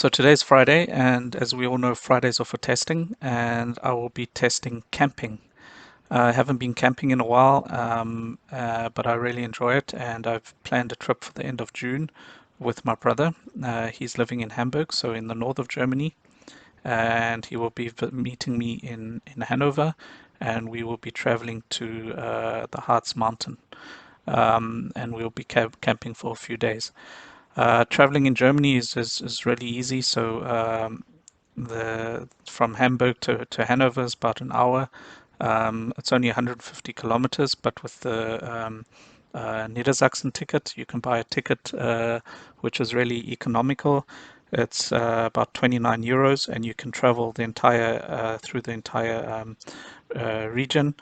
So today's Friday, and as we all know, Fridays are for testing, and I will be testing camping. I haven't been camping in a while, but I really enjoy it, and I've planned a trip for the end of June with my brother. He's living in Hamburg, so in the north of Germany, and he will be meeting me in Hanover, and we will be traveling to the Hartz mountain, and we'll be camping for a few days. Traveling in Germany is really easy. So the from Hamburg to Hanover is about an hour. It's only 150 kilometers, but with the Niedersachsen ticket, you can buy a ticket which is really economical. It's about 29 euros, and you can travel the entire through the entire region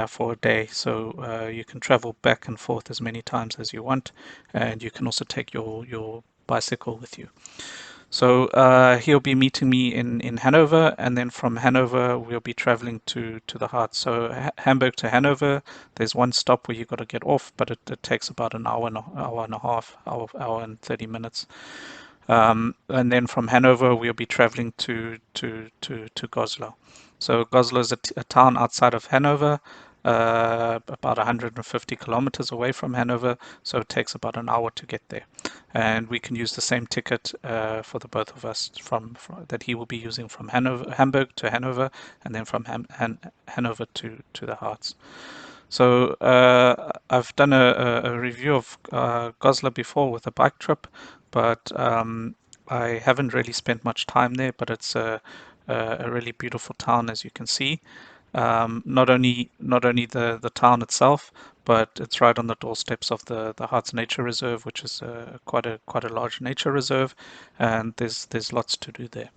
for a day. So you can travel back and forth as many times as you want, and you can also take your bicycle with you. So he'll be meeting me in Hanover, and then from Hanover we'll be traveling to the Harz. So Hamburg to Hanover, there's one stop where you got to get off, but it takes about an hour and a half, hour and 30 minutes. And then from Hanover, we'll be traveling to Goslar. So Goslar is a town outside of Hanover, about 150 kilometers away from Hanover. So it takes about an hour to get there. And we can use the same ticket for the both of us from that he will be using from Hamburg to Hanover, and then from Hanover to the Harz. So I've done a review of Goslar before with a bike trip, but I haven't really spent much time there. But it's a really beautiful town, as you can see. Not only the town itself, but it's right on the doorsteps of the Hartz Nature Reserve, which is quite a large nature reserve, and there's lots to do there.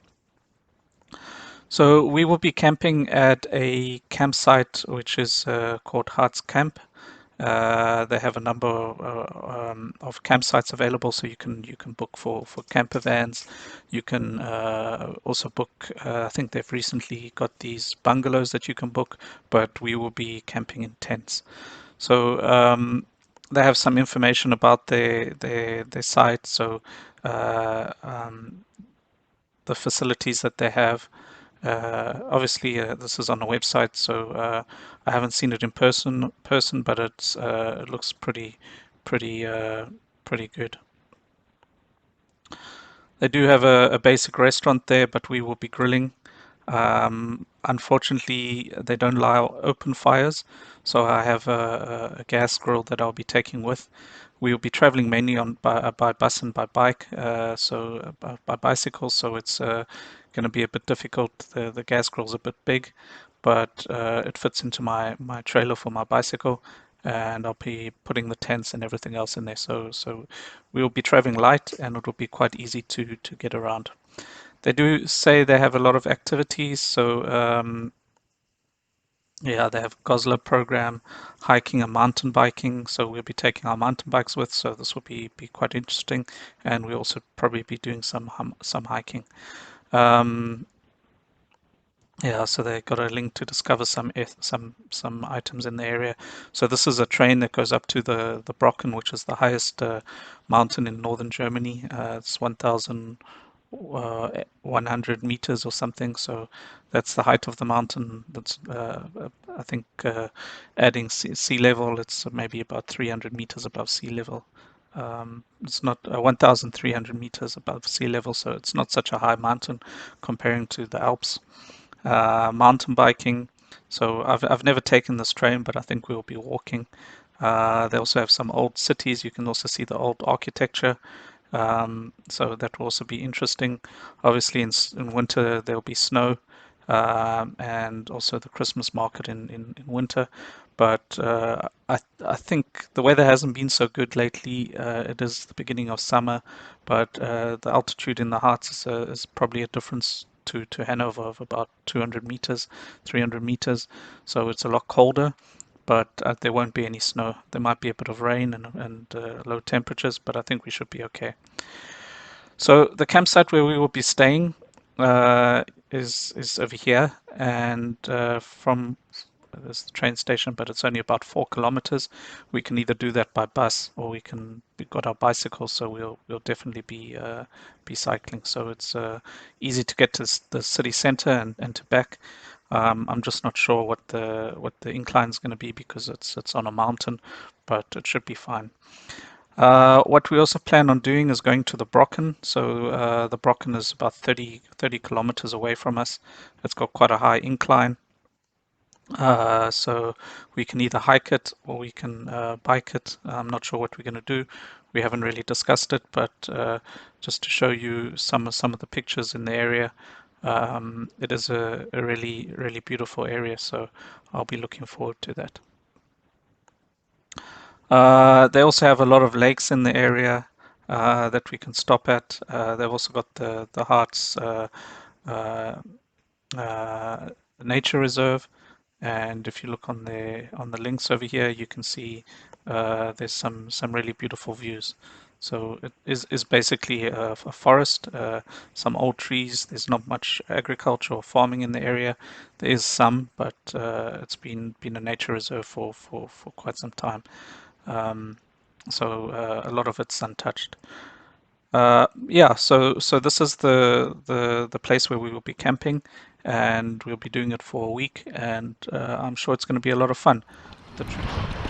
So we will be camping at a campsite which is called Hartz Camp. They have a number of campsites available, so you can book for camper vans. You can also book. I think they've recently got these bungalows that you can book, but we will be camping in tents. So they have some information about their site. So the facilities that they have. Obviously, this is on a website, so I haven't seen it in person, but it looks pretty, pretty good. They do have a basic restaurant there, but we will be grilling. Unfortunately, they don't allow open fires, so I have a gas grill that I'll be taking with. We will be traveling mainly by bus and by bike, so by bicycle. So it's going to be a bit difficult. The gas grill's a bit big, but it fits into my trailer for my bicycle, and I'll be putting the tents and everything else in there. So we'll be traveling light, and it will be quite easy to get around. They do say they have a lot of activities. So yeah, they have a Goslar program, hiking and mountain biking. So we'll be taking our mountain bikes with. So this will be quite interesting, and we'll also probably be doing some hiking. Um, yeah, so they got a link to discover some items in the area. So this is a train that goes up to the Brocken, which is the highest mountain in northern Germany. It's 1,100 meters or something. So that's the height of the mountain. That's I think adding sea level, it's maybe about 300 meters above sea level. It's not 1,300 meters above sea level, so it's not such a high mountain comparing to the Alps. Mountain biking. So I've never taken this train, but I think we'll be walking. They also have some old cities. You can also see the old architecture. So that will also be interesting. Obviously, in winter there'll be snow, and also the Christmas market in winter. But I think the weather hasn't been so good lately. It is the beginning of summer, but the altitude in the Harz is probably a difference to Hanover of about 200 meters, 300 meters. So it's a lot colder, but there won't be any snow. There might be a bit of rain and low temperatures, but I think we should be okay. So the campsite where we will be staying is over here, and from there's the train station, but it's only about 4 kilometers. We can either do that by bus or we've got our bicycles, so we'll definitely be cycling. So it's easy to get to the city center and to back. I'm just not sure what the incline is going to be because it's on a mountain, but it should be fine. What we also plan on doing is going to the Brocken. So the Brocken is about 30 kilometers away from us. It's got quite a high incline. So we can either hike it or we can bike it. I'm not sure what we're going to do. We haven't really discussed it, but just to show you some of the pictures in the area, it is a really beautiful area. So I'll be looking forward to that. They also have a lot of lakes in the area that we can stop at. They've also got the Hartz uh, uh, nature reserve, and if you look on the links over here, you can see there's some really beautiful views. So it is basically a forest, some old trees. There's not much agriculture or farming in the area. There is some, but it's been a nature reserve for quite some time. Um, so a lot of it's untouched. Yeah, so this is the place where we will be camping, and we'll be doing it for a week, and I'm sure it's going to be a lot of fun. The trip.